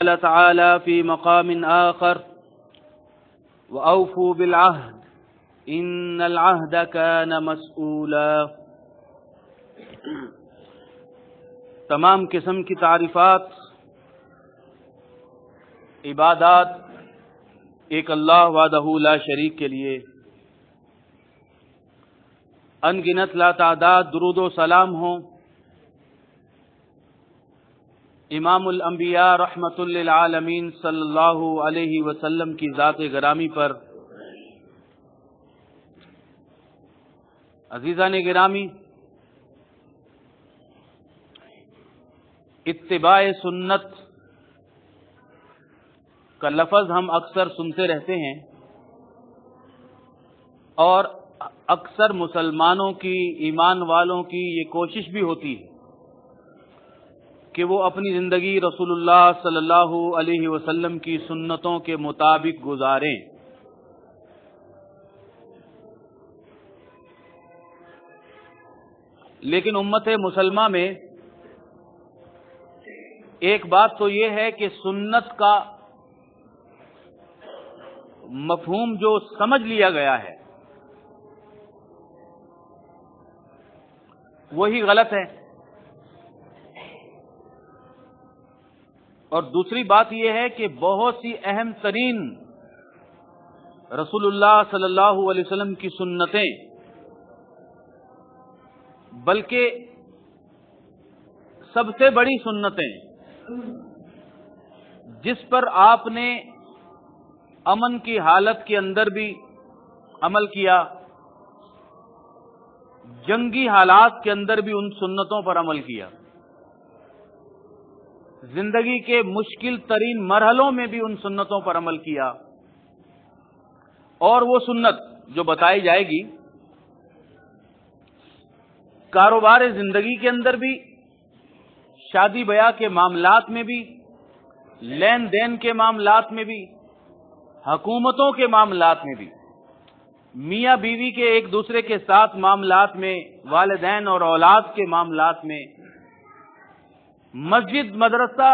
قال تعالى في مقام آخر وأوفوا بالعهد إن العهد كان مسؤولا۔ تمام قسم کی تعریفات، عبادات ایک اللہ وحدہ لا شریک کے لیے، ان گنت لا تعداد درود و سلام ہوں امام الانبیاء رحمت للعالمین صلی اللہ علیہ وسلم کی ذات گرامی پر۔ عزیزان گرامی، اتباع سنت کا لفظ ہم اکثر سنتے رہتے ہیں، اور اکثر مسلمانوں کی، ایمان والوں کی یہ کوشش بھی ہوتی ہے کہ وہ اپنی زندگی رسول اللہ صلی اللہ علیہ وسلم کی سنتوں کے مطابق گزاریں۔ لیکن امت مسلمہ میں ایک بات تو یہ ہے کہ سنت کا مفہوم جو سمجھ لیا گیا ہے وہی غلط ہے، اور دوسری بات یہ ہے کہ بہت سی اہم ترین رسول اللہ صلی اللہ علیہ وسلم کی سنتیں، بلکہ سب سے بڑی سنتیں جس پر آپ نے امن کی حالت کے اندر بھی عمل کیا، جنگی حالات کے اندر بھی ان سنتوں پر عمل کیا، زندگی کے مشکل ترین مرحلوں میں بھی ان سنتوں پر عمل کیا، اور وہ سنت جو بتائی جائے گی کاروبار زندگی کے اندر بھی، شادی بیاہ کے معاملات میں بھی، لین دین کے معاملات میں بھی، حکومتوں کے معاملات میں بھی، میاں بیوی کے ایک دوسرے کے ساتھ معاملات میں، والدین اور اولاد کے معاملات میں، مسجد، مدرسہ،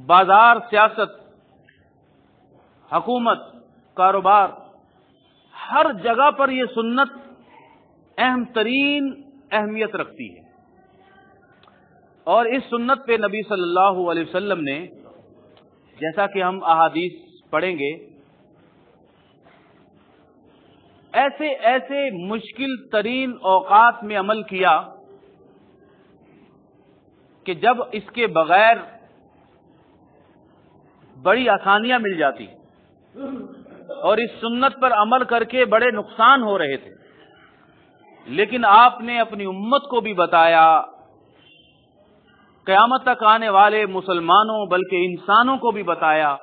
بازار، سیاست، حکومت، کاروبار، ہر جگہ پر یہ سنت اہم ترین اہمیت رکھتی ہے۔ اور اس سنت پہ نبی صلی اللہ علیہ وسلم نے، جیسا کہ ہم احادیث پڑھیں گے، ایسے ایسے مشکل ترین اوقات میں عمل کیا کہ جب اس کے بغیر بڑی آسانیاں مل جاتی، اور اس سنت پر عمل کر کے بڑے نقصان ہو رہے تھے، لیکن آپ نے اپنی امت کو بھی بتایا، قیامت تک آنے والے مسلمانوں بلکہ انسانوں کو بھی بتایا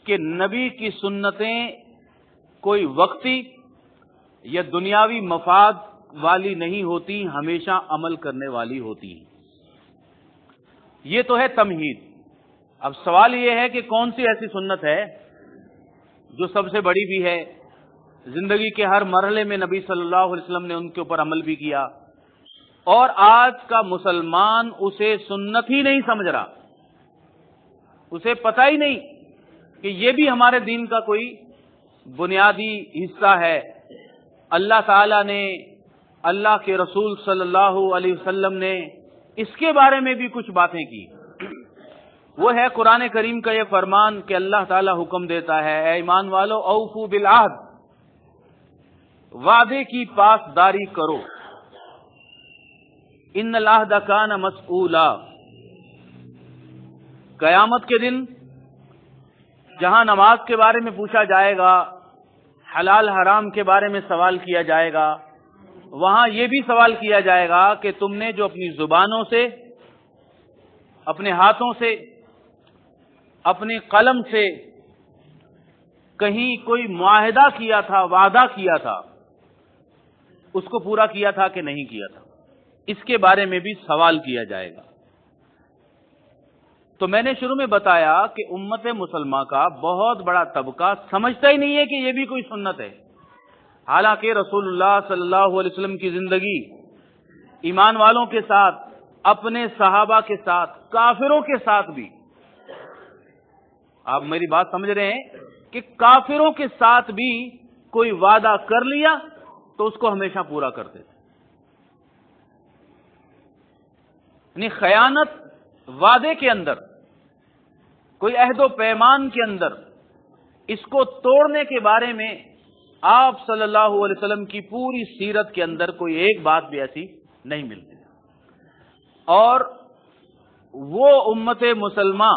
کہ نبی کی سنتیں کوئی وقتی یا دنیاوی مفاد والی نہیں ہوتی، ہمیشہ عمل کرنے والی ہوتی ہیں۔ یہ تو ہے تمہید۔ اب سوال یہ ہے کہ کون سی ایسی سنت ہے جو سب سے بڑی بھی ہے، زندگی کے ہر مرحلے میں نبی صلی اللہ علیہ وسلم نے ان کے اوپر عمل بھی کیا، اور آج کا مسلمان اسے سنت ہی نہیں سمجھ رہا، اسے پتہ ہی نہیں کہ یہ بھی ہمارے دین کا کوئی بنیادی حصہ ہے۔ اللہ تعالی نے، اللہ کے رسول صلی اللہ علیہ وسلم نے اس کے بارے میں بھی کچھ باتیں کی۔ وہ ہے قرآن کریم کا یہ فرمان کہ اللہ تعالی حکم دیتا ہے، اے ایمان والو اوفو بالعہد، وعدے کی پاسداری کرو، ان العہد کان مسئولا۔ قیامت کے دن جہاں نماز کے بارے میں پوچھا جائے گا، حلال حرام کے بارے میں سوال کیا جائے گا، وہاں یہ بھی سوال کیا جائے گا کہ تم نے جو اپنی زبانوں سے، اپنے ہاتھوں سے، اپنے قلم سے کہیں کوئی معاہدہ کیا تھا، وعدہ کیا تھا، اس کو پورا کیا تھا کہ نہیں کیا تھا، اس کے بارے میں بھی سوال کیا جائے گا۔ تو میں نے شروع میں بتایا کہ امت مسلمہ کا بہت بڑا طبقہ سمجھتا ہی نہیں ہے کہ یہ بھی کوئی سنت ہے، حالانکہ رسول اللہ صلی اللہ علیہ وسلم کی زندگی ایمان والوں کے ساتھ، اپنے صحابہ کے ساتھ، کافروں کے ساتھ بھی آپ میری بات سمجھ رہے ہیں کہ کافروں کے ساتھ بھی کوئی وعدہ کر لیا تو اس کو ہمیشہ پورا کرتے تھے. یعنی خیانت وعدے کے اندر، کوئی عہد و پیمان کے اندر، اس کو توڑنے کے بارے میں آپ صلی اللہ علیہ وسلم کی پوری سیرت کے اندر کوئی ایک بات بھی ایسی نہیں ملتی. اور وہ امت مسلمہ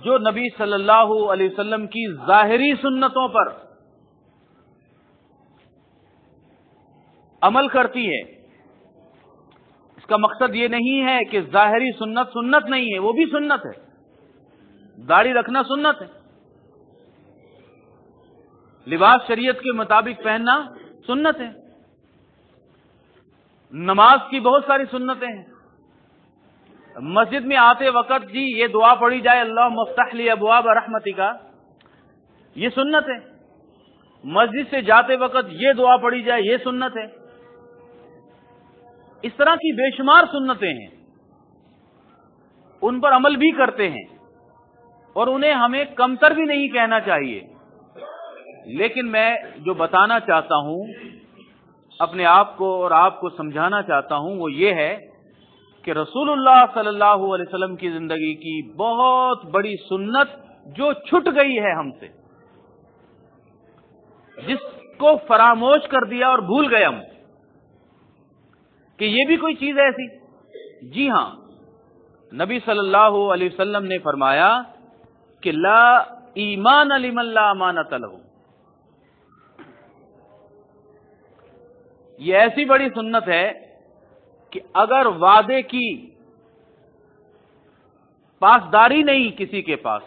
جو نبی صلی اللہ علیہ وسلم کی ظاہری سنتوں پر عمل کرتی ہے، اس کا مقصد یہ نہیں ہے کہ ظاہری سنت سنت نہیں ہے، وہ بھی سنت ہے. داڑھی رکھنا سنت ہے، لباس شریعت کے مطابق پہننا سنت ہے، نماز کی بہت ساری سنتیں ہیں. مسجد میں آتے وقت جی یہ دعا پڑھی جائے اللہم افتح لی ابواب رحمتک، یہ سنت ہے. مسجد سے جاتے وقت یہ دعا پڑھی جائے یہ سنت ہے. اس طرح کی بے شمار سنتیں ہیں، ان پر عمل بھی کرتے ہیں اور انہیں ہمیں کمتر بھی نہیں کہنا چاہیے. لیکن میں جو بتانا چاہتا ہوں اپنے آپ کو اور آپ کو سمجھانا چاہتا ہوں وہ یہ ہے کہ رسول اللہ صلی اللہ علیہ وسلم کی زندگی کی بہت بڑی سنت جو چھٹ گئی ہے ہم سے، جس کو فراموش کر دیا اور بھول گئے ہم کہ یہ بھی کوئی چیز ایسی. جی ہاں، نبی صلی اللہ علیہ وسلم نے فرمایا کہ لا ایمان لمن لا امانۃ لہ. یہ ایسی بڑی سنت ہے کہ اگر وعدے کی پاسداری نہیں کسی کے پاس،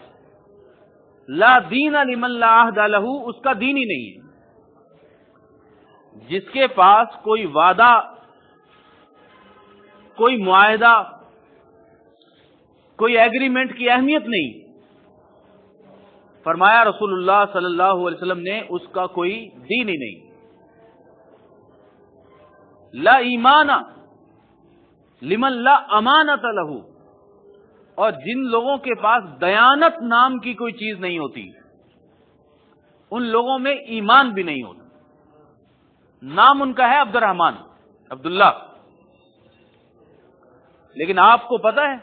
لا دین لمن لا عہد لہ، اس کا دین ہی نہیں ہے. جس کے پاس کوئی وعدہ، کوئی معاہدہ، کوئی ایگریمنٹ کی اہمیت نہیں، فرمایا رسول اللہ صلی اللہ علیہ وسلم نے اس کا کوئی دین ہی نہیں. لا ایمان لمن لا امانت لہ. اور جن لوگوں کے پاس دیانت نام کی کوئی چیز نہیں ہوتی، ان لوگوں میں ایمان بھی نہیں ہوتا. نام ان کا ہے عبد الرحمن، عبداللہ، لیکن آپ کو پتہ ہے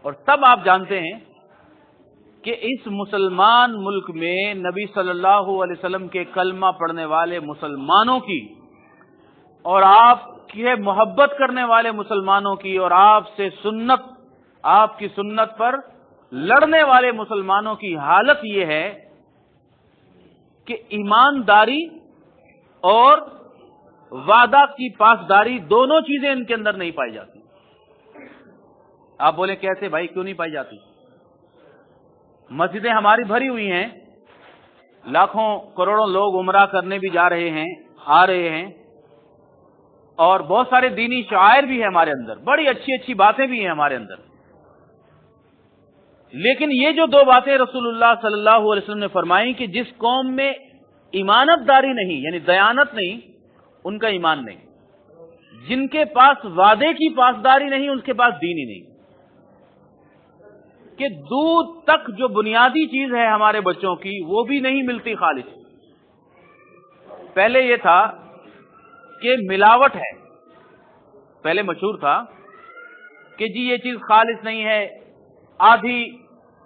اور تب آپ جانتے ہیں کہ اس مسلمان ملک میں نبی صلی اللہ علیہ وسلم کے کلمہ پڑھنے والے مسلمانوں کی اور آپ کی محبت کرنے والے مسلمانوں کی اور آپ سے سنت، آپ کی سنت پر لڑنے والے مسلمانوں کی حالت یہ ہے کہ ایمانداری اور وعدہ کی پاسداری دونوں چیزیں ان کے اندر نہیں پائی جاتی. آپ بولیں کیسے بھائی، کیوں نہیں پائی جاتی؟ مسجدیں ہماری بھری ہوئی ہیں، لاکھوں کروڑوں لوگ عمرہ کرنے بھی جا رہے ہیں، آ رہے ہیں، اور بہت سارے دینی شعائر بھی ہیں ہمارے اندر، بڑی اچھی اچھی باتیں بھی ہیں ہمارے اندر. لیکن یہ جو دو باتیں رسول اللہ صلی اللہ علیہ وسلم نے فرمائی کہ جس قوم میں ایمانت داری نہیں، یعنی دیانت نہیں، ان کا ایمان نہیں. جن کے پاس وعدے کی پاسداری نہیں، ان کے پاس دین ہی نہیں. کہ دودھ تک جو بنیادی چیز ہے ہمارے بچوں کی وہ بھی نہیں ملتی خالص. پہلے یہ تھا کہ ملاوٹ ہے، پہلے مشہور تھا کہ جی یہ چیز خالص نہیں ہے، آدھی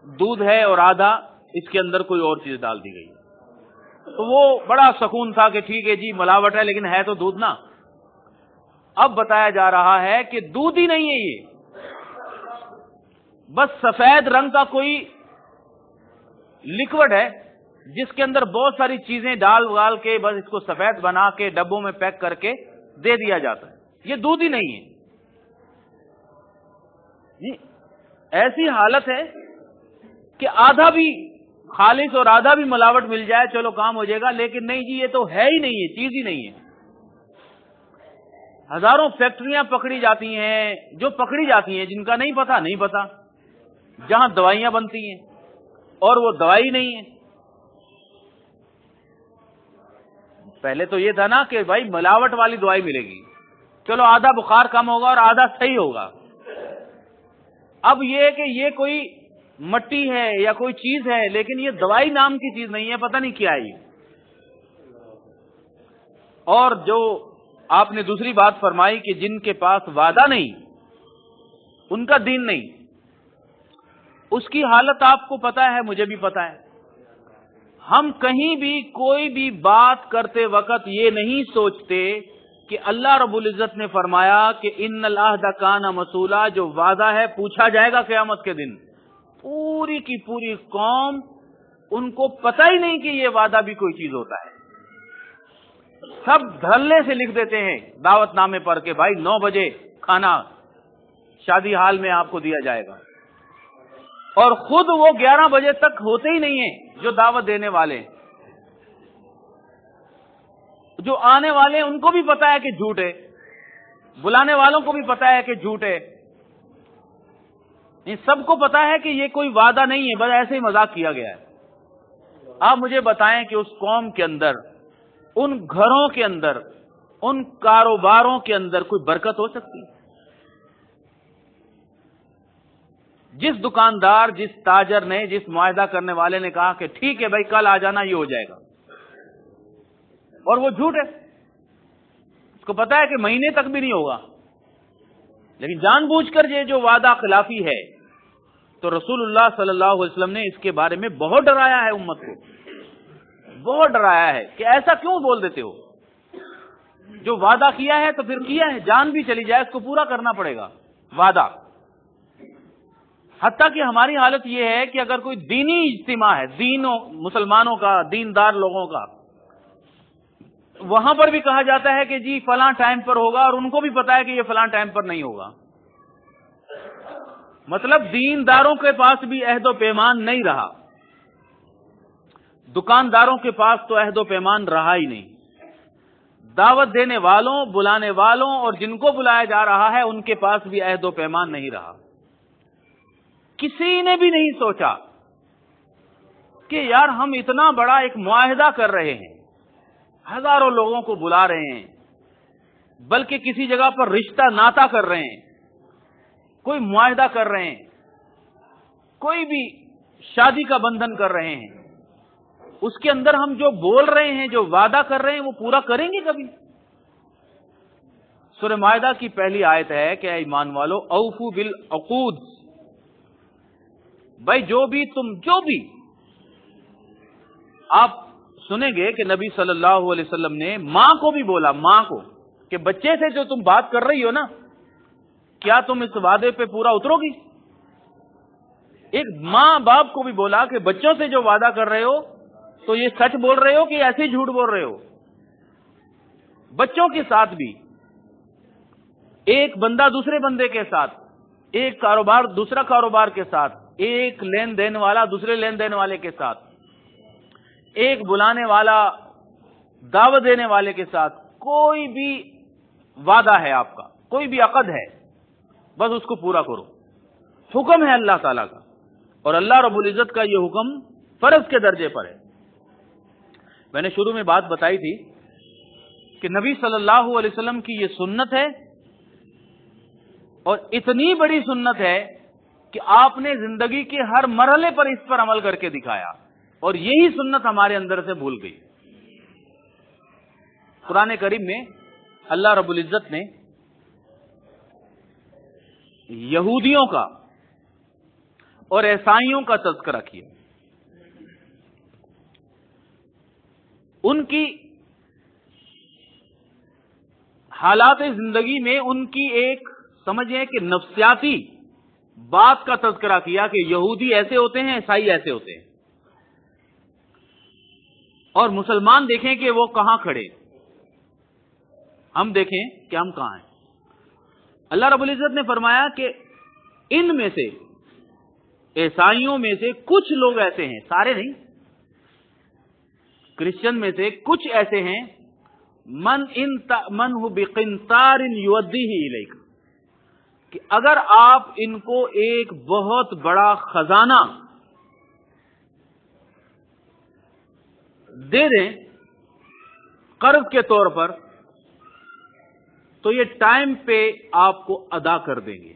دودھ ہے اور آدھا اس کے اندر کوئی اور چیز ڈال دی گئی. تو وہ بڑا سکون تھا کہ ٹھیک ہے جی ملاوٹ ہے لیکن ہے تو دودھ نا. اب بتایا جا رہا ہے کہ دودھ ہی نہیں ہے، یہ بس سفید رنگ کا کوئی لکوڈ ہے جس کے اندر بہت ساری چیزیں ڈال کے بس اس کو سفید بنا کے ڈبوں میں پیک کر کے دے دیا جاتا ہے. یہ دودھ ہی نہیں ہے. ایسی حالت ہے کہ آدھا بھی خالص اور آدھا بھی ملاوٹ مل جائے چلو کام ہو جائے گا، لیکن نہیں جی یہ تو ہے ہی نہیں ہے، چیز ہی نہیں ہے. ہزاروں فیکٹریاں پکڑی جاتی ہیں، جو پکڑی جاتی ہیں جن کا نہیں پتا، جہاں دوائیاں بنتی ہیں اور وہ دوائی نہیں ہے. پہلے تو یہ تھا نا کہ بھائی ملاوٹ والی دوائی ملے گی، چلو آدھا بخار کم ہوگا اور آدھا صحیح ہوگا. اب یہ کہ یہ کوئی مٹی ہے یا کوئی چیز ہے، لیکن یہ دوائی نام کی چیز نہیں ہے، پتہ نہیں کیا ہے یہ۔ اور جو آپ نے دوسری بات فرمائی کہ جن کے پاس وعدہ نہیں، ان کا دین نہیں، اس کی حالت آپ کو پتا ہے، مجھے بھی پتا ہے۔ ہم کہیں بھی کوئی بھی بات کرتے وقت یہ نہیں سوچتے کہ اللہ رب العزت نے فرمایا کہ ان العہد کان مسئولا، جو وعدہ ہے پوچھا جائے گا قیامت کے دن۔ پوری کی پوری قوم، ان کو پتہ ہی نہیں کہ یہ وعدہ بھی کوئی چیز ہوتا ہے۔ سب دھڑلے سے لکھ دیتے ہیں دعوت نامے پر کہ بھائی 9 بجے کھانا شادی حال میں آپ کو دیا جائے گا، اور خود وہ 11 بجے تک ہوتے ہی نہیں ہیں۔ جو دعوت دینے والے، جو آنے والے ہیں، ان کو بھی پتا ہے کہ جھوٹ ہے، بلانے والوں کو بھی پتا ہے کہ جھوٹ ہے، سب کو پتا ہے کہ یہ کوئی وعدہ نہیں ہے، بس ایسے ہی مذاق کیا گیا ہے۔ آپ مجھے بتائیں کہ اس قوم کے اندر، ان گھروں کے اندر، ان کاروباروں کے اندر کوئی برکت ہو سکتی؟ جس دکاندار، جس تاجر نے، جس معاہدہ کرنے والے نے کہا کہ ٹھیک ہے بھائی کل آ جانا، یہ ہو جائے گا، اور وہ جھوٹ ہے، اس کو پتا ہے کہ مہینے تک بھی نہیں ہوگا، لیکن جان بوجھ کر یہ جو وعدہ خلافی ہے، تو رسول اللہ صلی اللہ علیہ وسلم نے اس کے بارے میں بہت ڈرایا ہے، امت کو بہت ڈرایا ہے کہ ایسا کیوں بول دیتے ہو؟ جو وعدہ کیا ہے تو پھر کیا ہے، جان بھی چلی جائے اس کو پورا کرنا پڑے گا وعدہ۔ حتیٰ کہ ہماری حالت یہ ہے کہ اگر کوئی دینی اجتماع ہے، مسلمانوں کا، دیندار لوگوں کا، وہاں پر بھی کہا جاتا ہے کہ جی فلاں ٹائم پر ہوگا، اور ان کو بھی پتا ہے کہ یہ فلاں ٹائم پر نہیں ہوگا۔ مطلب دینداروں کے پاس بھی عہد و پیمان نہیں رہا، دکانداروں کے پاس تو عہد و پیمان رہا ہی نہیں، دعوت دینے والوں، بلانے والوں اور جن کو بلایا جا رہا ہے ان کے پاس بھی عہد و پیمان نہیں رہا۔ کسی نے بھی نہیں سوچا کہ یار ہم اتنا بڑا ایک معاہدہ کر رہے ہیں، ہزاروں لوگوں کو بلا رہے ہیں، بلکہ کسی جگہ پر رشتہ ناتا کر رہے ہیں، کوئی معاہدہ کر رہے ہیں، کوئی بھی شادی کا بندھن کر رہے ہیں، اس کے اندر ہم جو بول رہے ہیں، جو وعدہ کر رہے ہیں، وہ پورا کریں گے کبھی؟ سورہ مائدہ کی پہلی آیت ہے کہ اے ایمان والو اوفو بالعقود، بھائی جو بھی آپ سنیں گے کہ نبی صلی اللہ علیہ وسلم نے ماں کو بھی بولا، ماں کو، کہ بچے سے جو تم بات کر رہی ہو نا، کیا تم اس وعدے پہ پورا اترو گی؟ ایک ماں باپ کو بھی بولا کہ بچوں سے جو وعدہ کر رہے ہو تو یہ سچ بول رہے ہو کہ ایسے جھوٹ بول رہے ہو؟ بچوں کے ساتھ بھی، ایک بندہ دوسرے بندے کے ساتھ، ایک کاروبار دوسرا کاروبار کے ساتھ، ایک لین دین والا دوسرے لین دین والے کے ساتھ، ایک بلانے والا دعوت دینے والے کے ساتھ، کوئی بھی وعدہ ہے آپ کا، کوئی بھی عقد ہے، بس اس کو پورا کرو۔ حکم ہے اللہ تعالیٰ کا، اور اللہ رب العزت کا یہ حکم فرض کے درجے پر ہے۔ میں نے شروع میں بات بتائی تھی کہ نبی صلی اللہ علیہ وسلم کی یہ سنت ہے، اور اتنی بڑی سنت ہے کہ آپ نے زندگی کے ہر مرحلے پر اس پر عمل کر کے دکھایا، اور یہی سنت ہمارے اندر سے بھول گئی۔ قرآن کریم میں اللہ رب العزت نے یہودیوں کا اور عیسائیوں کا تذکرہ کیا، ان کی حالات زندگی میں ان کی ایک سمجھیں کہ نفسیاتی بات کا تذکرہ کیا کہ یہودی ایسے ہوتے ہیں، عیسائی ایسے ہوتے ہیں، اور مسلمان دیکھیں کہ وہ کہاں کھڑے، ہم دیکھیں کہ ہم کہاں ہیں۔ اللہ رب العزت نے فرمایا کہ ان میں سے، عیسائیوں میں سے کچھ لوگ ایسے ہیں، سارے نہیں، کرسچن میں سے کچھ ایسے ہیں، من ہو بقنطار یودیہ الیک، کہ اگر آپ ان کو ایک بہت بڑا خزانہ دے دیں قرض کے طور پر، تو یہ ٹائم پہ آپ کو ادا کر دیں گے۔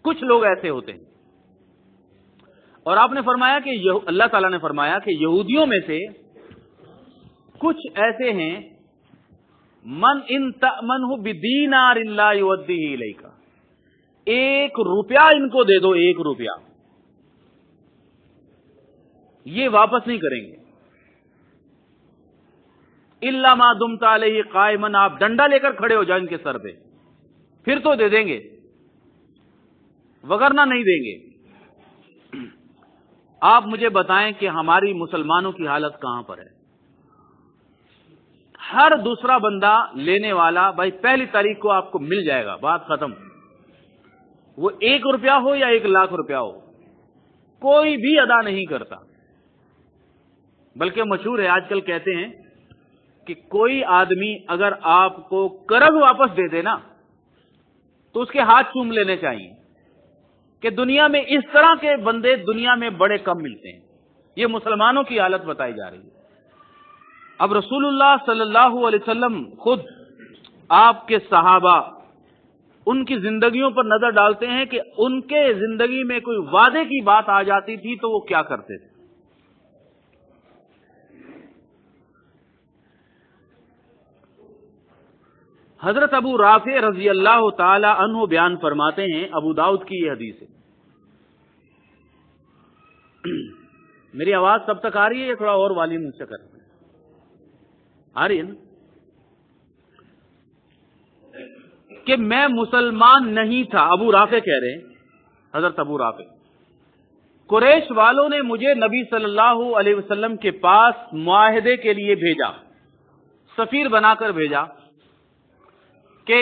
کچھ لوگ ایسے ہوتے ہیں۔ اور آپ نے فرمایا کہ اللہ تعالیٰ نے فرمایا کہ یہودیوں میں سے کچھ ایسے ہیں من ان تأمنہ بدینار لا یودیہ الیک، 1 روپیہ ان کو دے دو، 1 روپیہ، یہ واپس نہیں کریں گے، الا ما دمت علیہ قائما، آپ ڈنڈا لے کر کھڑے ہو جائیں ان کے سر پہ، پھر تو دے دیں گے، وگرنہ نہیں دیں گے۔ آپ مجھے بتائیں کہ ہماری مسلمانوں کی حالت کہاں پر ہے؟ ہر دوسرا بندہ لینے والا بھائی 1 تاریخ کو آپ کو مل جائے گا، بات ختم، وہ 1 روپیہ ہو یا 1,00,000 روپیہ ہو، کوئی بھی ادا نہیں کرتا۔ بلکہ مشہور ہے، آج کل کہتے ہیں کہ کوئی آدمی اگر آپ کو قرض واپس دے دے نا تو اس کے ہاتھ چوم لینے چاہیے، کہ دنیا میں اس طرح کے بندے دنیا میں بڑے کم ملتے ہیں۔ یہ مسلمانوں کی حالت بتائی جا رہی ہے۔ اب رسول اللہ صلی اللہ علیہ وسلم خود، آپ کے صحابہ، ان کی زندگیوں پر نظر ڈالتے ہیں کہ ان کے زندگی میں کوئی وعدے کی بات آ جاتی تھی تو وہ کیا کرتے تھے۔ حضرت ابو رافع رضی اللہ تعالی عنہ بیان فرماتے ہیں، ابو داؤد کی یہ حدیث ہے۔ میری آواز تب تک آ رہی ہے یا تھوڑا اور والیوم اونچا کر آ رہی ہے نا؟ کہ میں مسلمان نہیں تھا، ابو رافع کہہ رہے ہیں، حضرت ابو رافع، قریش والوں نے مجھے نبی صلی اللہ علیہ وسلم کے پاس معاہدے کے لیے بھیجا، سفیر بنا کر بھیجا کہ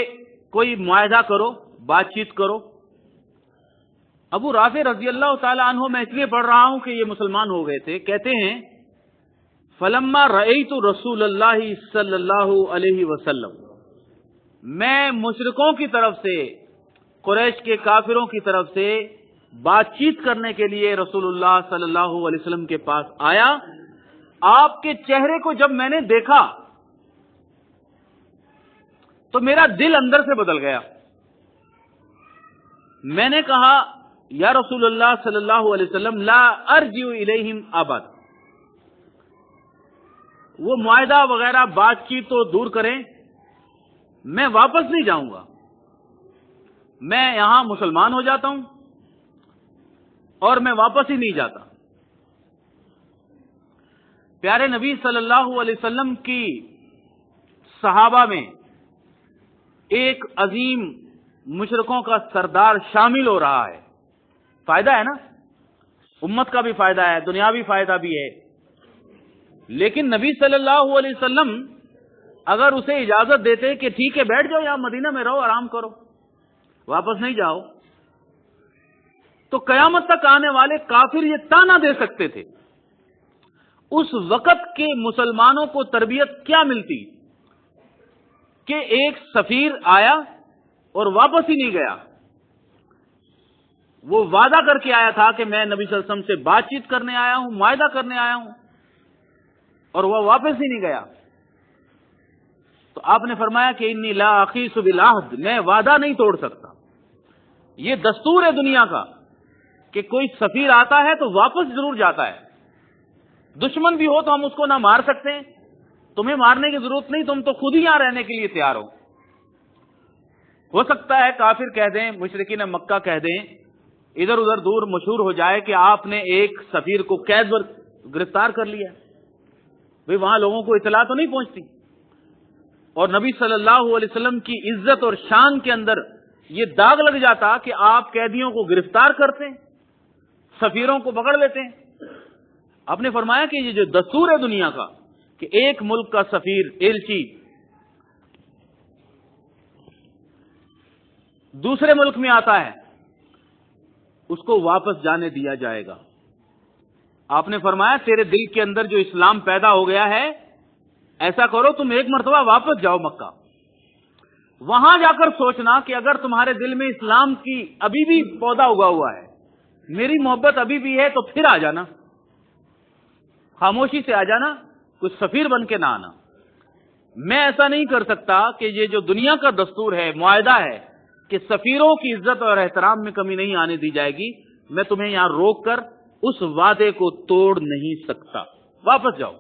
کوئی معاہدہ کرو، بات چیت کرو۔ ابو رافع رضی اللہ تعالی عنہ، میں اس لیے پڑھ رہا ہوں کہ یہ مسلمان ہو گئے تھے، کہتے ہیں فلما رأیت رسول اللہ صلی اللہ علیہ وسلم، میں مشرکوں کی طرف سے، قریش کے کافروں کی طرف سے بات چیت کرنے کے لیے رسول اللہ صلی اللہ علیہ وسلم کے پاس آیا، آپ کے چہرے کو جب میں نے دیکھا تو میرا دل اندر سے بدل گیا۔ میں نے کہا یا رسول اللہ صلی اللہ علیہ وسلم لا ارجع الیہم ابدا، وہ معاہدہ وغیرہ بات چیت تو دور کریں، میں واپس نہیں جاؤں گا، میں یہاں مسلمان ہو جاتا ہوں اور میں واپس ہی نہیں جاتا۔ پیارے نبی صلی اللہ علیہ وسلم کی صحابہ میں ایک عظیم مشرکوں کا سردار شامل ہو رہا ہے، فائدہ ہے نا، امت کا بھی فائدہ ہے، دنیاوی فائدہ بھی ہے، لیکن نبی صلی اللہ علیہ وسلم اگر اسے اجازت دیتے کہ ٹھیک ہے بیٹھ جاؤ یہاں مدینہ میں رہو، آرام کرو، واپس نہیں جاؤ، تو قیامت تک آنے والے کافر یہ تانا دے سکتے تھے۔ اس وقت کے مسلمانوں کو تربیت کیا ملتی کہ ایک سفیر آیا اور واپس ہی نہیں گیا، وہ وعدہ کر کے آیا تھا کہ میں نبی صلی اللہ علیہ وسلم سے بات چیت کرنے آیا ہوں، معاہدہ کرنے آیا ہوں، اور وہ واپس ہی نہیں گیا۔ تو آپ نے فرمایا کہ انی لا اخیس بالعہد، میں وعدہ نہیں توڑ سکتا۔ یہ دستور ہے دنیا کا کہ کوئی سفیر آتا ہے تو واپس ضرور جاتا ہے، دشمن بھی ہو تو ہم اس کو نہ مار سکتے ہیں، تمہیں مارنے کی ضرورت نہیں، تم تو خود ہی یہاں رہنے کے لیے تیار ہو سکتا ہے کافر کہہ دیں، مشرکین مکہ کہہ دیں، ادھر ادھر دور مشہور ہو جائے کہ آپ نے ایک سفیر کو قید پر گرفتار کر لیا، بھئی وہاں لوگوں کو اطلاع تو نہیں پہنچتی، اور نبی صلی اللہ علیہ وسلم کی عزت اور شان کے اندر یہ داغ لگ جاتا کہ آپ قیدیوں کو گرفتار کرتے ہیں، سفیروں کو پکڑ لیتے ہیں۔ آپ نے فرمایا کہ یہ جو دستور ہے دنیا کا کہ ایک ملک کا سفیر، ایلچی دوسرے ملک میں آتا ہے، اس کو واپس جانے دیا جائے گا۔ آپ نے فرمایا تیرے دل کے اندر جو اسلام پیدا ہو گیا ہے، ایسا کرو تم ایک مرتبہ واپس جاؤ مکہ، وہاں جا کر سوچنا کہ اگر تمہارے دل میں اسلام کی ابھی بھی پودا اگا ہوا ہے، میری محبت ابھی بھی ہے، تو پھر آ جانا، خاموشی سے آ جانا، کچھ سفیر بن کے نہ آنا۔ میں ایسا نہیں کر سکتا کہ یہ جو دنیا کا دستور ہے، معاہدہ ہے کہ سفیروں کی عزت اور احترام میں کمی نہیں آنے دی جائے گی، میں تمہیں یہاں روک کر اس وعدے کو توڑ نہیں سکتا، واپس جاؤ۔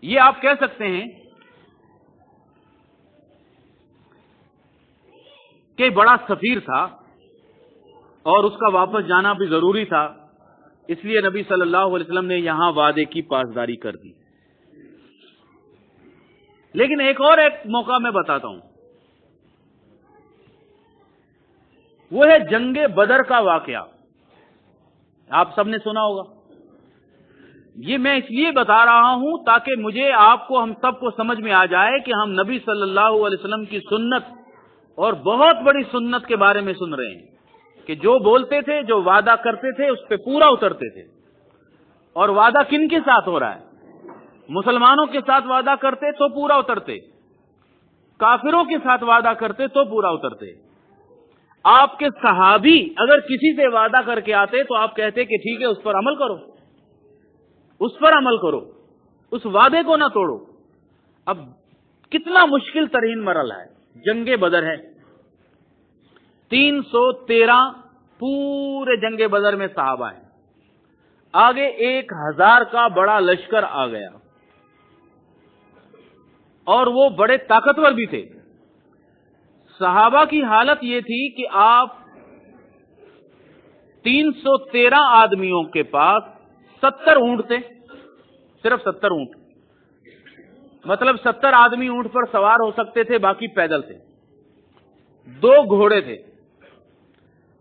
یہ آپ کہہ سکتے ہیں کہ بڑا سفیر تھا اور اس کا واپس جانا بھی ضروری تھا، اس لیے نبی صلی اللہ علیہ وسلم نے یہاں وعدے کی پاسداری کر دی۔ لیکن ایک موقع میں بتاتا ہوں، وہ ہے جنگ بدر کا واقعہ۔ آپ سب نے سنا ہوگا۔ یہ میں اس لیے بتا رہا ہوں تاکہ مجھے، آپ کو، ہم سب کو سمجھ میں آ جائے کہ ہم نبی صلی اللہ علیہ وسلم کی سنت اور بہت بڑی سنت کے بارے میں سن رہے ہیں کہ جو بولتے تھے، جو وعدہ کرتے تھے، اس پہ پورا اترتے تھے۔ اور وعدہ کن کے ساتھ ہو رہا ہے؟ مسلمانوں کے ساتھ وعدہ کرتے تو پورا اترتے، کافروں کے ساتھ وعدہ کرتے تو پورا اترتے۔ آپ کے صحابی اگر کسی سے وعدہ کر کے آتے تو آپ کہتے کہ ٹھیک ہے، اس پر عمل کرو، اس پر عمل کرو، اس وعدے کو نہ توڑو۔ اب کتنا مشکل ترین مرحلہ ہے، جنگ بدر ہے۔ 313 پورے جنگ بدر میں صحابہ ہیں، آگے 1000 کا بڑا لشکر آ گیا، اور وہ بڑے طاقتور بھی تھے۔ صحابہ کی حالت یہ تھی کہ آپ 313 آدمیوں کے پاس 70 اونٹ تھے، صرف 70 اونٹ، مطلب 70 آدمی اونٹ پر سوار ہو سکتے تھے، باقی پیدل تھے۔ 2 گھوڑے تھے،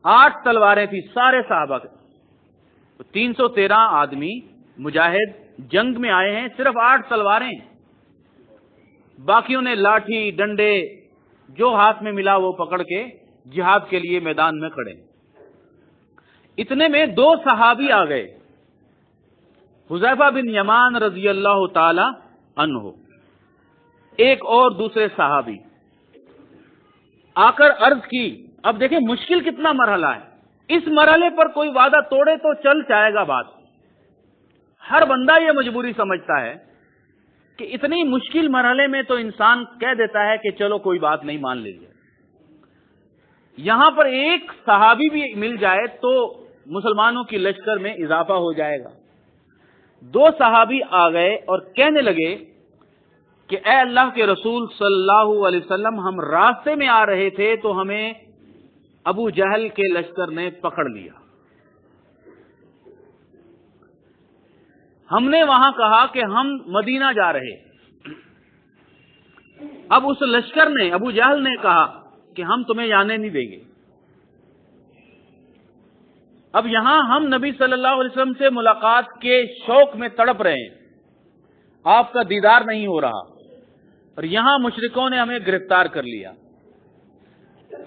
8 تلواریں تھی سارے صحابہ کے۔ 313 آدمی مجاہد جنگ میں آئے ہیں، صرف 8 تلواریں، باقیوں نے لاٹھی ڈنڈے جو ہاتھ میں ملا وہ پکڑ کے جہاد کے لیے میدان میں کھڑے۔ اتنے میں 2 صحابی آ گئے، حذیفہ بن یمان رضی اللہ تعالی عنہ، ایک اور دوسرے صحابی آ کر عرض کی۔ اب دیکھیں مشکل کتنا مرحلہ ہے، اس مرحلے پر کوئی وعدہ توڑے تو چل جائے گا بات، ہر بندہ یہ مجبوری سمجھتا ہے کہ اتنی مشکل مرحلے میں تو انسان کہہ دیتا ہے کہ چلو کوئی بات نہیں، مان لیجیے۔ یہاں پر ایک صحابی بھی مل جائے تو مسلمانوں کی لشکر میں اضافہ ہو جائے گا۔ 2 صحابی آ گئے اور کہنے لگے کہ اے اللہ کے رسول صلی اللہ علیہ وسلم، ہم راستے میں آ رہے تھے تو ہمیں ابو جہل کے لشکر نے پکڑ لیا۔ ہم نے وہاں کہا کہ ہم مدینہ جا رہے، اب اس لشکر نے، ابو جہل نے کہا کہ ہم تمہیں جانے نہیں دیں گے۔ اب یہاں ہم نبی صلی اللہ علیہ وسلم سے ملاقات کے شوق میں تڑپ رہے ہیں، آپ کا دیدار نہیں ہو رہا، اور یہاں مشرکوں نے ہمیں گرفتار کر لیا۔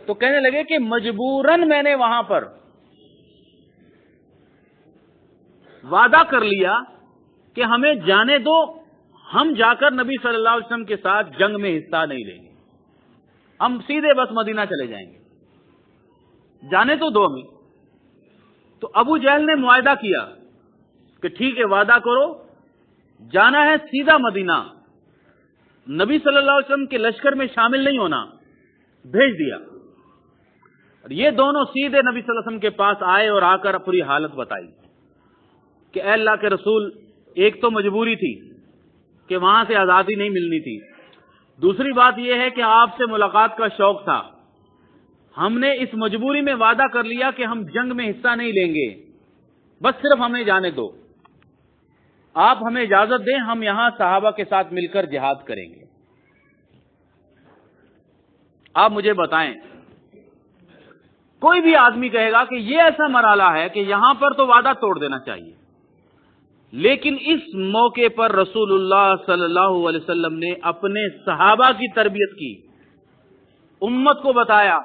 تو کہنے لگے کہ مجبوراً میں نے وہاں پر وعدہ کر لیا کہ ہمیں جانے دو، ہم جا کر نبی صلی اللہ علیہ وسلم کے ساتھ جنگ میں حصہ نہیں لیں گے، ہم سیدھے بس مدینہ چلے جائیں گے، جانے تو دو ہمیں۔ تو ابو جہل نے معاہدہ کیا کہ ٹھیک ہے، وعدہ کرو، جانا ہے سیدھا مدینہ، نبی صلی اللہ علیہ وسلم کے لشکر میں شامل نہیں ہونا، بھیج دیا۔ اور یہ دونوں سیدھے نبی صلی اللہ علیہ وسلم کے پاس آئے اور آ کر پوری حالت بتائی کہ اے اللہ کے رسول، ایک تو مجبوری تھی کہ وہاں سے آزادی نہیں ملنی تھی، دوسری بات یہ ہے کہ آپ سے ملاقات کا شوق تھا، ہم نے اس مجبوری میں وعدہ کر لیا کہ ہم جنگ میں حصہ نہیں لیں گے، بس صرف ہمیں جانے دو، آپ ہمیں اجازت دیں، ہم یہاں صحابہ کے ساتھ مل کر جہاد کریں گے۔ آپ مجھے بتائیں، کوئی بھی آدمی کہے گا کہ یہ ایسا مرحلہ ہے کہ یہاں پر تو وعدہ توڑ دینا چاہیے، لیکن اس موقع پر رسول اللہ صلی اللہ علیہ وسلم نے اپنے صحابہ کی تربیت کی، امت کو بتایا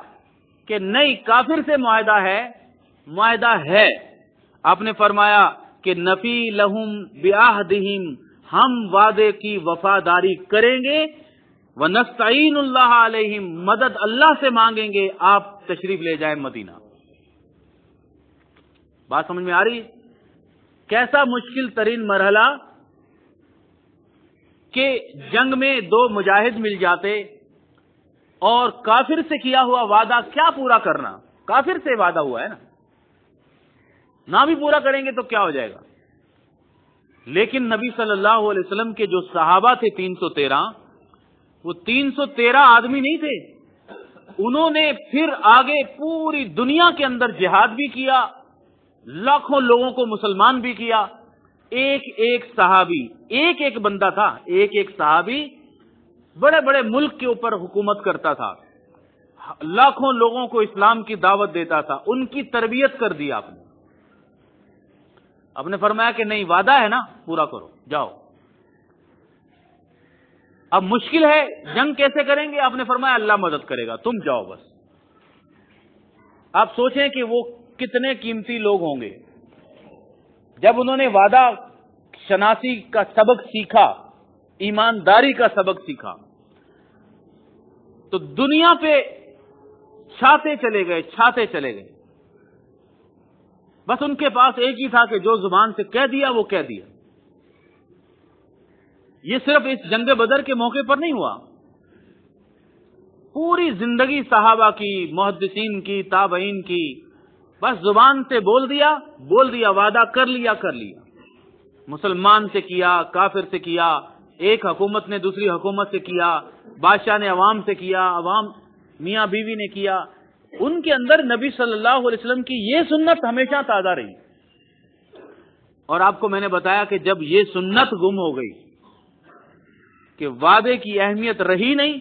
کہ نہیں، کافر سے معاہدہ ہے، معاہدہ ہے۔ آپ نے فرمایا کہ نفی لہم بعہدہم، ہم وعدے کی وفاداری کریں گے، وَنَسْتَعِينُ اللَّهَ عَلَيْهِمْ، مدد اللہ سے مانگیں گے، آپ تشریف لے جائیں مدینہ۔ بات سمجھ میں آ رہی ہے؟ کیسا مشکل ترین مرحلہ کہ جنگ میں 2 مجاہد مل جاتے اور کافر سے کیا ہوا وعدہ کیا پورا کرنا، کافر سے وعدہ ہوا ہے نا، نہ بھی پورا کریں گے تو کیا ہو جائے گا. لیکن نبی صلی اللہ علیہ وسلم کے جو صحابہ تھے 313، وہ 313 آدمی نہیں تھے. انہوں نے پھر آگے پوری دنیا کے اندر جہاد بھی کیا، لاکھوں لوگوں کو مسلمان بھی کیا. ایک ایک صحابی، ایک ایک بندہ تھا، ایک ایک صحابی بڑے بڑے ملک کے اوپر حکومت کرتا تھا، لاکھوں لوگوں کو اسلام کی دعوت دیتا تھا. ان کی تربیت کر دی آپ نے فرمایا کہ نہیں، وعدہ ہے نا، پورا کرو، جاؤ. اب مشکل ہے، جنگ کیسے کریں گے؟ آپ نے فرمایا اللہ مدد کرے گا، تم جاؤ بس. آپ سوچیں کہ وہ کتنے قیمتی لوگ ہوں گے. جب انہوں نے وعدہ شناسی کا سبق سیکھا، ایمانداری کا سبق سیکھا، تو دنیا پہ چھاتے چلے گئے. بس ان کے پاس ایک ہی تھا کہ جو زبان سے کہہ دیا وہ کہہ دیا. یہ صرف اس جنگ بدر کے موقع پر نہیں ہوا، پوری زندگی صحابہ کی، محدثین کی، تابعین کی، بس زبان سے بول دیا، وعدہ کر لیا. مسلمان سے کیا، کافر سے کیا، ایک حکومت نے دوسری حکومت سے کیا، بادشاہ نے عوام سے کیا، عوام میاں بیوی نے کیا. ان کے اندر نبی صلی اللہ علیہ وسلم کی یہ سنت ہمیشہ تازہ رہی. اور آپ کو میں نے بتایا کہ جب یہ سنت گم ہو گئی کہ وعدے کی اہمیت رہی نہیں،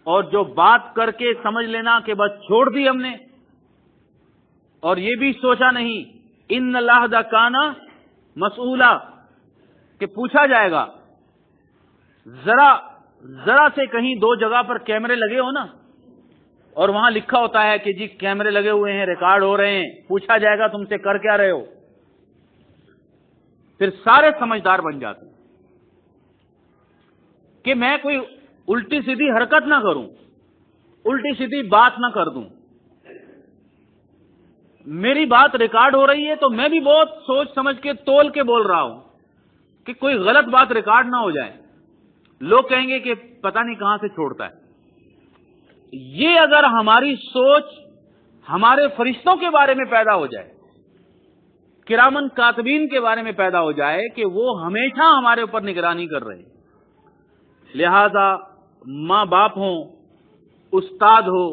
اور جو بات کر کے سمجھ لینا کہ بس چھوڑ دی ہم نے، اور یہ بھی سوچا نہیں ان العہد کان مسئولا، کہ پوچھا جائے گا. ذرا سے کہیں دو جگہ پر کیمرے لگے ہو نا، اور وہاں لکھا ہوتا ہے کہ جی کیمرے لگے ہوئے ہیں، ریکارڈ ہو رہے ہیں، پوچھا جائے گا تم سے کر کیا رہے ہو، پھر سارے سمجھدار بن جاتے ہیں کہ میں کوئی الٹی سیدھی حرکت نہ کروں، الٹی سیدھی بات نہ کر دوں. میری بات ریکارڈ ہو رہی ہے تو میں بھی بہت سوچ سمجھ کے تول کے بول رہا ہوں کہ کوئی غلط بات ریکارڈ نہ ہو جائے. لوگ کہیں گے کہ پتہ نہیں کہاں سے چھوڑتا ہے. یہ اگر ہماری سوچ ہمارے فرشتوں کے بارے میں پیدا ہو جائے، کرامن کاتبین کے بارے میں پیدا ہو جائے کہ وہ ہمیشہ ہمارے اوپر نگرانی کر رہے ہیں، لہذا ماں باپ ہوں، استاد ہو،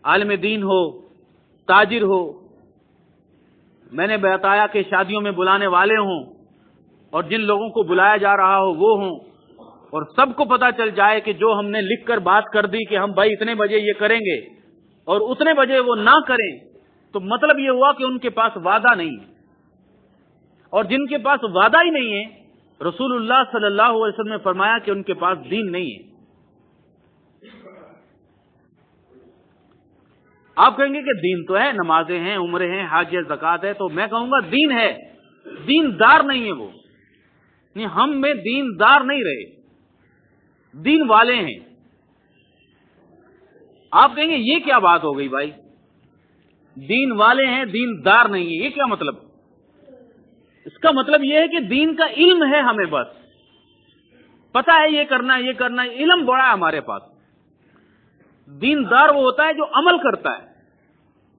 عالم دین ہو، تاجر ہو، میں نے بتایا کہ شادیوں میں بلانے والے ہوں، اور جن لوگوں کو بلایا جا رہا ہو وہ ہوں، اور سب کو پتا چل جائے کہ جو ہم نے لکھ کر بات کر دی کہ ہم بھائی اتنے بجے یہ کریں گے اور اتنے بجے وہ نہ کریں، تو مطلب یہ ہوا کہ ان کے پاس وعدہ نہیں ہے. اور جن کے پاس وعدہ ہی نہیں ہے، رسول اللہ صلی اللہ علیہ وسلم نے فرمایا کہ ان کے پاس دین نہیں ہے. آپ کہیں گے کہ دین تو ہے، نمازیں ہیں، عمرے ہیں، حج ہے، زکات ہے، تو میں کہوں گا دین ہے، دیندار نہیں ہے. وہ نہیں، ہم میں دیندار نہیں رہے، دین والے ہیں. آپ کہیں گے یہ کیا بات ہو گئی بھائی، دین والے ہیں دیندار نہیں ہے، یہ کیا مطلب؟ اس کا مطلب یہ ہے کہ دین کا علم ہے، ہمیں بس پتا ہے یہ کرنا ہے، یہ کرنا ہے، علم بڑا ہے ہمارے پاس. دیندار وہ ہوتا ہے جو عمل کرتا ہے.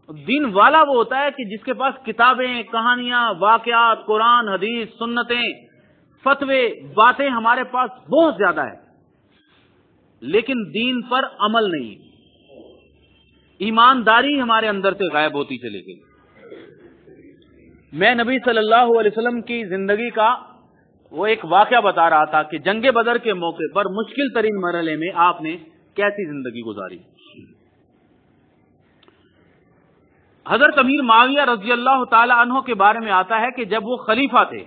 دین والا وہ ہوتا ہے کہ جس کے پاس کتابیں، کہانیاں، واقعات، قرآن، حدیث، سنتیں، فتوے، باتیں ہمارے پاس بہت زیادہ ہے، لیکن دین پر عمل نہیں. ایمانداری ہمارے اندر سے غائب ہوتی چلی گئی. میں نبی صلی اللہ علیہ وسلم کی زندگی کا وہ ایک واقعہ بتا رہا تھا کہ جنگ بدر کے موقع پر مشکل ترین مرحلے میں آپ نے کیسی زندگی گزاری. حضرت امیر معاویہ رضی اللہ تعالی عنہ کے بارے میں آتا ہے کہ جب وہ خلیفہ تھے،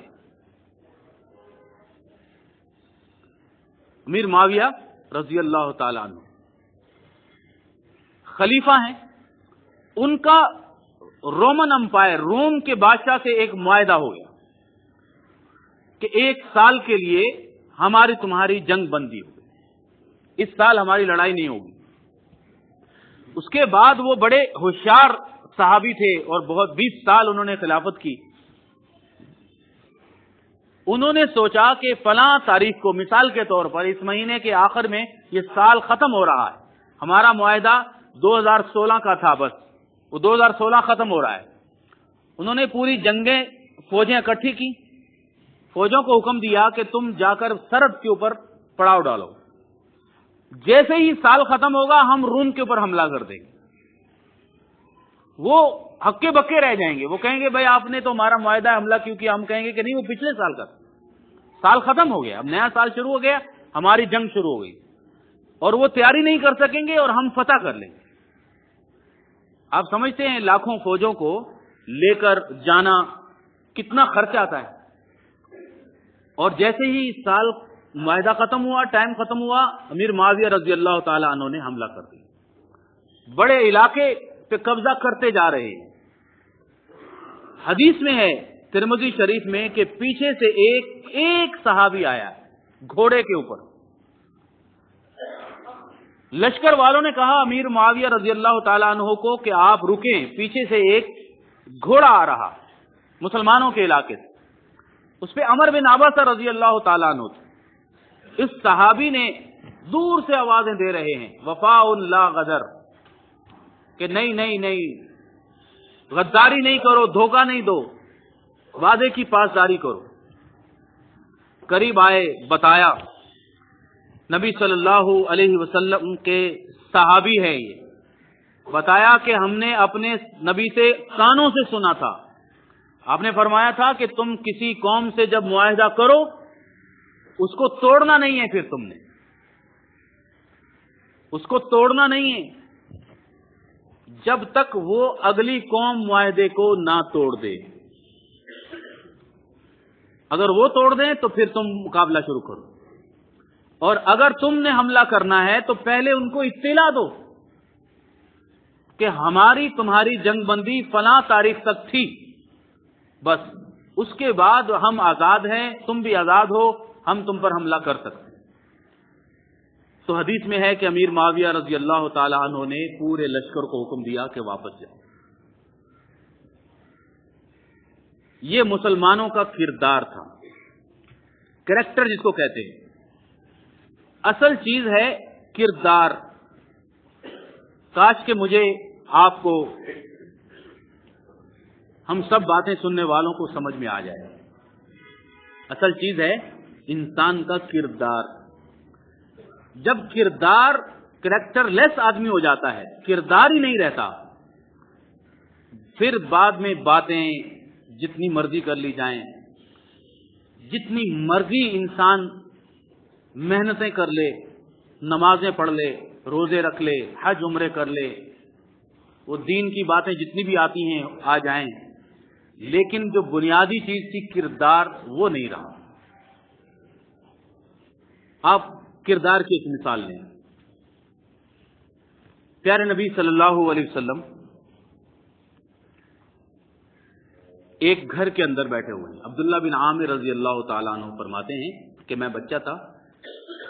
امیر معاویہ رضی اللہ تعالی عنہ خلیفہ ہیں، ان کا رومن امپائر، روم کے بادشاہ سے ایک معاہدہ ہو گیا کہ 1 سال کے لیے ہماری تمہاری جنگ بندی ہوگی، اس سال ہماری لڑائی نہیں ہوگی. اس کے بعد وہ بڑے ہوشیار صحابی تھے اور بہت 20 سال انہوں نے خلافت کی. انہوں نے سوچا کہ فلاں تاریخ کو، مثال کے طور پر اس مہینے کے آخر میں یہ سال ختم ہو رہا ہے، ہمارا معاہدہ 2016 کا تھا، بس وہ 2016 ختم ہو رہا ہے، انہوں نے پوری جنگیں فوجیں اکٹھی کی، فوجوں کو حکم دیا کہ تم جا کر سرحد کے اوپر پڑاؤ ڈالو، جیسے ہی سال ختم ہوگا ہم روم کے اوپر حملہ کر دیں گے۔ وہ ہکے بکے رہ جائیں گے، وہ کہیں گے بھائی آپ نے تو ہمارا معاہدہ حملہ کیوں کیا؟ ہم کہیں گے کہ نہیں، وہ پچھلے سال کا سال ختم ہو گیا، اب نیا سال شروع ہو گیا، ہماری جنگ شروع ہو گئی، اور وہ تیاری نہیں کر سکیں گے اور ہم فتح کر لیں گے۔ آپ سمجھتے ہیں لاکھوں فوجوں کو لے کر جانا کتنا خرچ آتا ہے؟ اور جیسے ہی سال معاہدہ ختم ہوا، ٹائم ختم ہوا، امیر معاویہ رضی اللہ تعالی عنہ نے حملہ کر دیا، بڑے علاقے پہ قبضہ کرتے جا رہے ہیں۔ حدیث میں ہے ترمذی شریف میں کہ پیچھے سے ایک صحابی آیا گھوڑے کے اوپر، لشکر والوں نے کہا امیر معاویہ رضی اللہ تعالیٰ عنہ کو کہ آپ رکیں، پیچھے سے ایک گھوڑا آ رہا مسلمانوں کے علاقے سے، اس پہ عمر بن عباسہ رضی اللہ تعالیٰ عنہ تھے۔ اس صحابی نے دور سے آوازیں دے رہے ہیں وفاء لا غدر، کہ نہیں نہیں نہیں، غداری نہیں کرو، دھوکہ نہیں دو، وعدے کی پاسداری کرو۔ قریب آئے، بتایا نبی صلی اللہ علیہ وسلم کے صحابی ہے یہ، بتایا کہ ہم نے اپنے نبی سے کانوں سے سنا تھا، آپ نے فرمایا تھا کہ تم کسی قوم سے جب معاہدہ کرو اس کو توڑنا نہیں ہے، پھر تم نے اس کو توڑنا نہیں ہے جب تک وہ اگلی قوم معاہدے کو نہ توڑ دے، اگر وہ توڑ دیں تو پھر تم مقابلہ شروع کرو، اور اگر تم نے حملہ کرنا ہے تو پہلے ان کو اطلاع دو کہ ہماری تمہاری جنگ بندی فلاں تاریخ تک تھی، بس اس کے بعد ہم آزاد ہیں، تم بھی آزاد ہو، ہم تم پر حملہ کر سکتے ہیں۔ تو حدیث میں ہے کہ امیر معاویہ رضی اللہ تعالی عنہ نے پورے لشکر کو حکم دیا کہ واپس جاؤ۔ یہ مسلمانوں کا کردار تھا، کریکٹر جس کو کہتے ہیں، اصل چیز ہے کردار۔ کاش کہ مجھے آپ کو، ہم سب باتیں سننے والوں کو سمجھ میں آ جائے۔ اصل چیز ہے انسان کا کردار۔ جب کردار کریکٹر لیس آدمی ہو جاتا ہے، کردار ہی نہیں رہتا، پھر بعد میں باتیں جتنی مرضی کر لی جائیں، جتنی مرضی انسان محنتیں کر لے، نمازیں پڑھ لے، روزے رکھ لے، حج عمرے کر لے، وہ دین کی باتیں جتنی بھی آتی ہیں آ جائیں، لیکن جو بنیادی چیز تھی کردار، وہ نہیں رہا۔ آپ کردار کی ایک مثال لیں، پیارے نبی صلی اللہ علیہ وسلم ایک گھر کے اندر بیٹھے ہوئے ہیں۔ عبداللہ بن عامر رضی اللہ تعالیٰ عنہ فرماتے ہیں کہ میں بچہ تھا،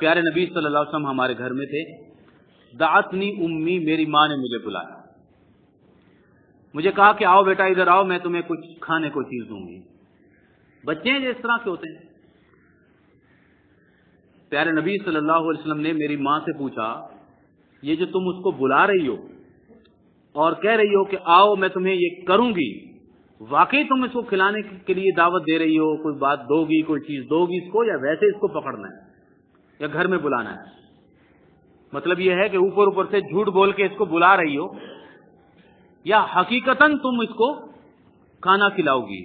پیارے نبی صلی اللہ علیہ وسلم ہمارے گھر میں تھے، دعتنی امی، میری ماں نے مجھے بلایا، مجھے کہا کہ آؤ بیٹا ادھر آؤ، میں تمہیں کچھ کھانے کو چیز دوں گی۔ بچے ہیں جو اس طرح کے ہوتے ہیں۔ پیارے نبی صلی اللہ علیہ وسلم نے میری ماں سے پوچھا، یہ جو تم اس کو بلا رہی ہو اور کہہ رہی ہو کہ آؤ میں تمہیں یہ کروں گی، واقعی تم اس کو کھلانے کے لیے دعوت دے رہی ہو، کوئی بات دو گی، کوئی چیز دو گی اس کو، یا ویسے اس کو پکڑنا ہے یا گھر میں بلانا ہے؟ مطلب یہ ہے کہ اوپر اوپر سے جھوٹ بول کے اس کو بلا رہی ہو، یا حقیقتاً تم اس کو کھانا کھلاؤ گی؟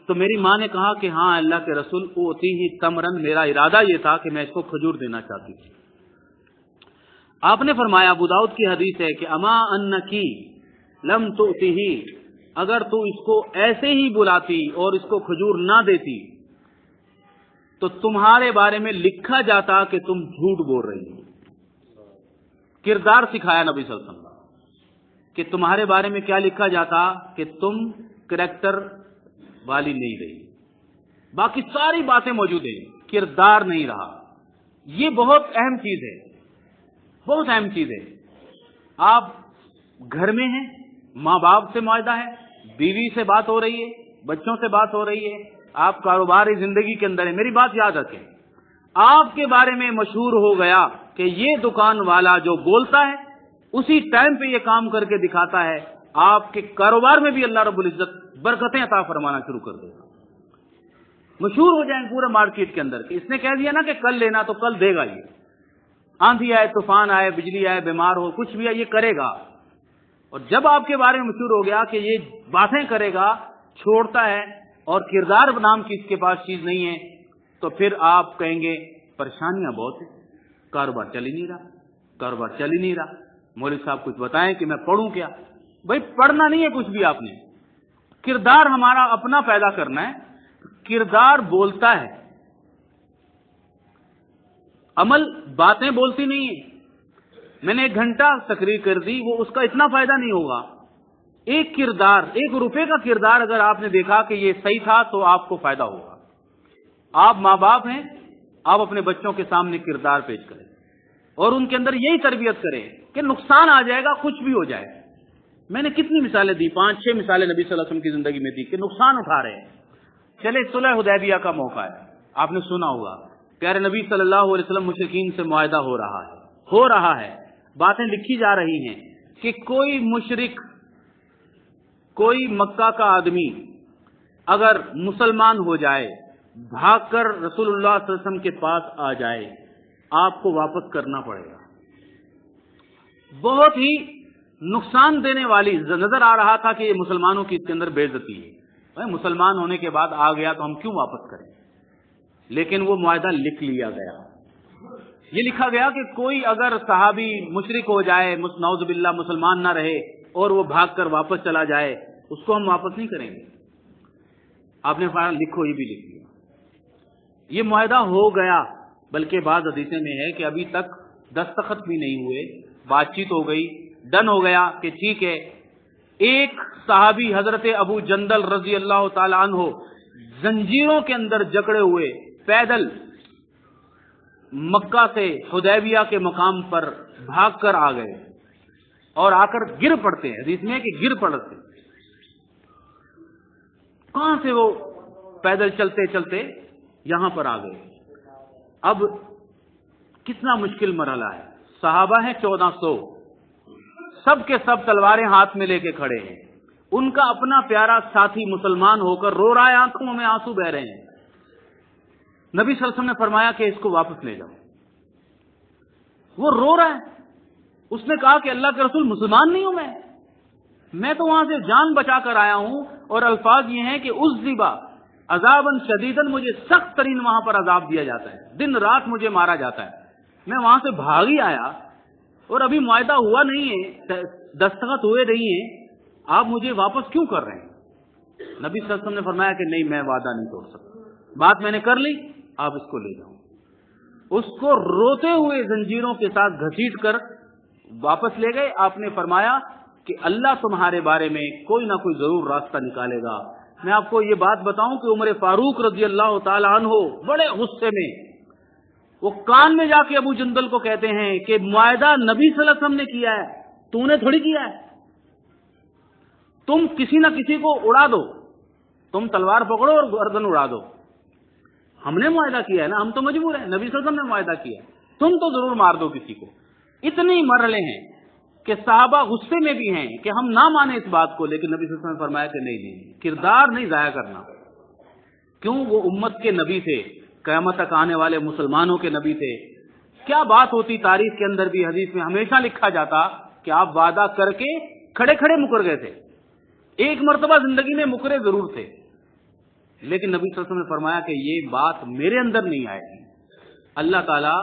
تو میری ماں نے کہا کہ ہاں اللہ کے رسول، اوتی ہی تمرن، میرا ارادہ یہ تھا کہ میں اس کو کھجور دینا چاہتی تھی۔ آپ نے فرمایا، ابو داؤد کی حدیث ہے کہ اما انکی لم تؤتیہ، اگر تو اس کو ایسے ہی بلاتی اور اس کو کھجور نہ دیتی تو تمہارے بارے میں لکھا جاتا کہ تم جھوٹ بول رہی ہو۔ کردار سکھایا نبی صلی اللہ علیہ وسلم کہ تمہارے بارے میں کیا لکھا جاتا کہ تم کریکٹر والی نہیں رہی، باقی ساری باتیں موجود ہیں، کردار نہیں رہا۔ یہ بہت اہم چیز ہے، بہت اہم چیز ہے۔ آپ گھر میں ہیں، ماں باپ سے معاہدہ ہے، بیوی سے بات ہو رہی ہے، بچوں سے بات ہو رہی ہے، آپ کاروباری زندگی کے اندر ہیں، میری بات یاد رکھیں، آپ کے بارے میں مشہور ہو گیا کہ یہ دکان والا جو بولتا ہے اسی ٹائم پہ یہ کام کر کے دکھاتا ہے، آپ کے کاروبار میں بھی اللہ رب العزت برکتیں عطا فرمانا شروع کر دے گا. مشہور ہو جائیں پورے مارکیٹ کے اندر کہ اس نے کہہ دیا نا کہ کل لینا تو کل دے گا. یہ آندھی آئے، طوفان آئے، بجلی آئے، بیمار ہو، کچھ بھی آئے، یہ کرے گا. اور جب آپ کے بارے میں مشہور ہو گیا کہ یہ باتیں کرے گا، چھوڑتا ہے، اور کردار نام کی اس کے پاس چیز نہیں ہے، تو پھر آپ کہیں گے پریشانیاں بہت ہیں، کاروبار چل ہی نہیں رہا، کاروبار چل ہی نہیں رہا. مولوی صاحب کچھ بتائیں کہ میں پڑھوں کیا؟ بھائی پڑھنا نہیں ہے کچھ بھی، آپ نے کردار ہمارا اپنا پیدا کرنا ہے. کردار بولتا ہے، عمل باتیں بولتی نہیں ہے. میں نے 1 گھنٹہ تقریر کر دی، وہ اس کا اتنا فائدہ نہیں ہوگا. ایک کردار، 1 روپے کا کردار اگر آپ نے دیکھا کہ یہ صحیح تھا تو آپ کو فائدہ ہوگا. آپ ماں باپ ہیں، آپ اپنے بچوں کے سامنے کردار پیش کریں اور ان کے اندر یہی تربیت کریں کہ نقصان آ جائے گا کچھ بھی ہو جائے. میں نے کتنی مثالیں دی، 5-6 مثالیں نبی صلی اللہ علیہ وسلم کی زندگی میں دی کہ نقصان اٹھا رہے ہیں. چلے صلح حدیبیہ کا موقع ہے، آپ نے سنا ہوگا، پیارے نبی صلی اللہ علیہ وسلم مشرکین سے معاہدہ ہو رہا ہے. باتیں لکھی جا رہی ہیں کہ کوئی مشرک، کوئی مکہ کا آدمی اگر مسلمان ہو جائے، بھاگ کر رسول اللہ صلی اللہ علیہ وسلم کے پاس آ جائے، آپ کو واپس کرنا پڑے گا. بہت ہی نقصان دینے والی نظر آ رہا تھا کہ یہ مسلمانوں کی اس کے اندر بے عزتی ہے. مسلمان ہونے کے بعد آ گیا تو ہم کیوں واپس کریں؟ لیکن وہ معاہدہ لکھ لیا گیا. یہ لکھا گیا کہ کوئی اگر صحابی مشرک ہو جائے، نعوذ باللہ مسلمان نہ رہے اور وہ بھاگ کر واپس چلا جائے، اس کو ہم واپس نہیں کریں گے. آپ نے فرمایا لکھو، یہ بھی لکھ لیا. یہ معاہدہ ہو گیا، بلکہ بعض حدیثیں میں ہے کہ ابھی تک دستخط بھی نہیں ہوئے، بات چیت ہو گئی، ڈن ہو گیا کہ ٹھیک ہے. ایک صحابی حضرت ابو جندل رضی اللہ تعالی عنہ زنجیروں کے اندر جکڑے ہوئے پیدل مکہ سے حدیبیہ کے مقام پر بھاگ کر آ گئے اور آ کر گر پڑتے ہیں. حدیث میں کہ گر پڑتے. کہاں سے وہ پیدل چلتے چلتے یہاں پر آ گئے. اب کتنا مشکل مرحلہ ہے. صحابہ ہیں 1400، سب کے سب تلواریں ہاتھ میں لے کے کھڑے ہیں. ان کا اپنا پیارا ساتھی مسلمان ہو کر رو رہا ہے، آنکھوں میں آنسو بہ رہے ہیں. نبی صلی اللہ علیہ وسلم نے فرمایا کہ اس کو واپس لے جاؤ. وہ رو رہا ہے. اس نے کہا کہ اللہ کے رسول مسلمان نہیں ہوں میں تو وہاں سے جان بچا کر آیا ہوں، اور الفاظ یہ ہیں کہ عذبا عذابا شدیدا، مجھے سخت ترین وہاں پر عذاب دیا جاتا ہے، دن رات مجھے مارا جاتا ہے. میں وہاں سے بھاگ ہی آیا اور ابھی معاہدہ ہوا نہیں ہے، دستخط ہوئے نہیں ہیں، آپ مجھے واپس کیوں کر رہے ہیں؟ نبی صلی اللہ علیہ وسلم نے فرمایا کہ نہیں، میں وعدہ نہیں توڑ سکتا، بات میں نے کر لی، آپ اس کو لے جاؤ. اس کو روتے ہوئے زنجیروں کے ساتھ گھسیٹ کر واپس لے گئے. آپ نے فرمایا کہ اللہ تمہارے بارے میں کوئی نہ کوئی ضرور راستہ نکالے گا. میں آپ کو یہ بات بتاؤں کہ عمر فاروق رضی اللہ تعالی عنہ بڑے غصے میں وہ کان میں جا کے ابو جندل کو کہتے ہیں کہ معاہدہ نبی صلی اللہ علیہ وسلم نے کیا ہے، تو نے تھوڑی کیا ہے. تم کسی نہ کسی کو اڑا دو، تم تلوار پکڑو اور گردن اڑا دو. ہم نے معاہدہ کیا ہے نا، ہم تو مجبور ہیں، نبی صلی اللہ علیہ وسلم نے معاہدہ کیا ہے، تم تو ضرور مار دو کسی کو. اتنی مرحلے ہیں کہ صحابہ غصے میں بھی ہیں کہ ہم نہ مانیں اس بات کو، لیکن نبی صلی اللہ علیہ وسلم نے فرمایا کہ نہیں، کردار نہیں ضائع کرنا. کیوں؟ وہ امت کے نبی تھے، قیامت تک آنے والے مسلمانوں کے نبی تھے. کیا بات ہوتی تاریخ کے اندر بھی، حدیث میں ہمیشہ لکھا جاتا کہ آپ وعدہ کر کے کھڑے کھڑے مکر گئے تھے. ایک مرتبہ زندگی میں مکرے ضرور تھے، لیکن نبی صلی اللہ علیہ وسلم نے فرمایا کہ یہ بات میرے اندر نہیں آئے گی. اللہ تعالیٰ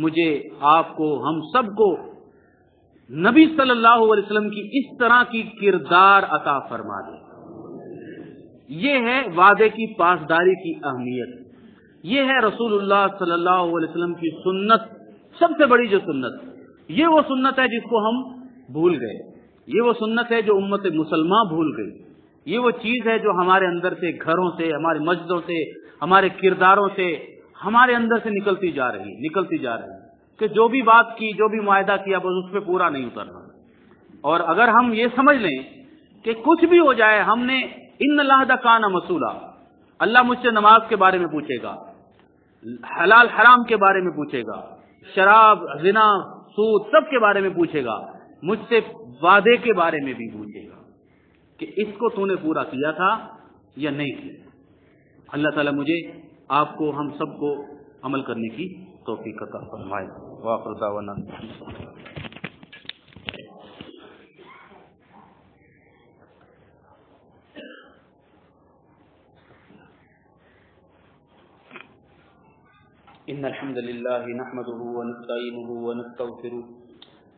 مجھے، آپ کو، ہم سب کو نبی صلی اللہ علیہ وسلم کی اس طرح کی کردار عطا فرما دے. یہ ہے وعدے کی پاسداری کی اہمیت. یہ ہے رسول اللہ صلی اللہ علیہ وسلم کی سنت، سب سے بڑی جو سنت. یہ وہ سنت ہے جس کو ہم بھول گئے. یہ وہ سنت ہے جو امت مسلمہ بھول گئی. یہ وہ چیز ہے جو ہمارے اندر سے، گھروں سے، ہمارے مسجدوں سے، ہمارے کرداروں سے، ہمارے اندر سے نکلتی جا رہی کہ جو بھی بات کی، جو بھی معاہدہ کیا، بس اس پہ پورا نہیں اترنا. اور اگر ہم یہ سمجھ لیں کہ کچھ بھی ہو جائے، ہم نے ان العہد کان مسئولا، اللہ مجھ سے نماز کے بارے میں پوچھے گا، حلال حرام کے بارے میں پوچھے گا، شراب، زنا، سود، سب کے بارے میں پوچھے گا، مجھ سے وعدے کے بارے میں بھی پوچھے گا. کہ اس کو تو نے پورا کیا تھا یا نہیں کیا. اللہ تعالیٰ مجھے، آپ کو، ہم سب کو عمل کرنے کی توفیق عطا فرمائے. وآخر دعوانا ان الحمد لله نحمده ونستعينه ونستغفره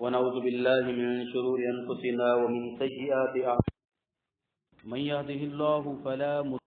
ونعوذ بالله من شرور انفسنا ومن سيئات اعمالنا من يهده الله فلا مضل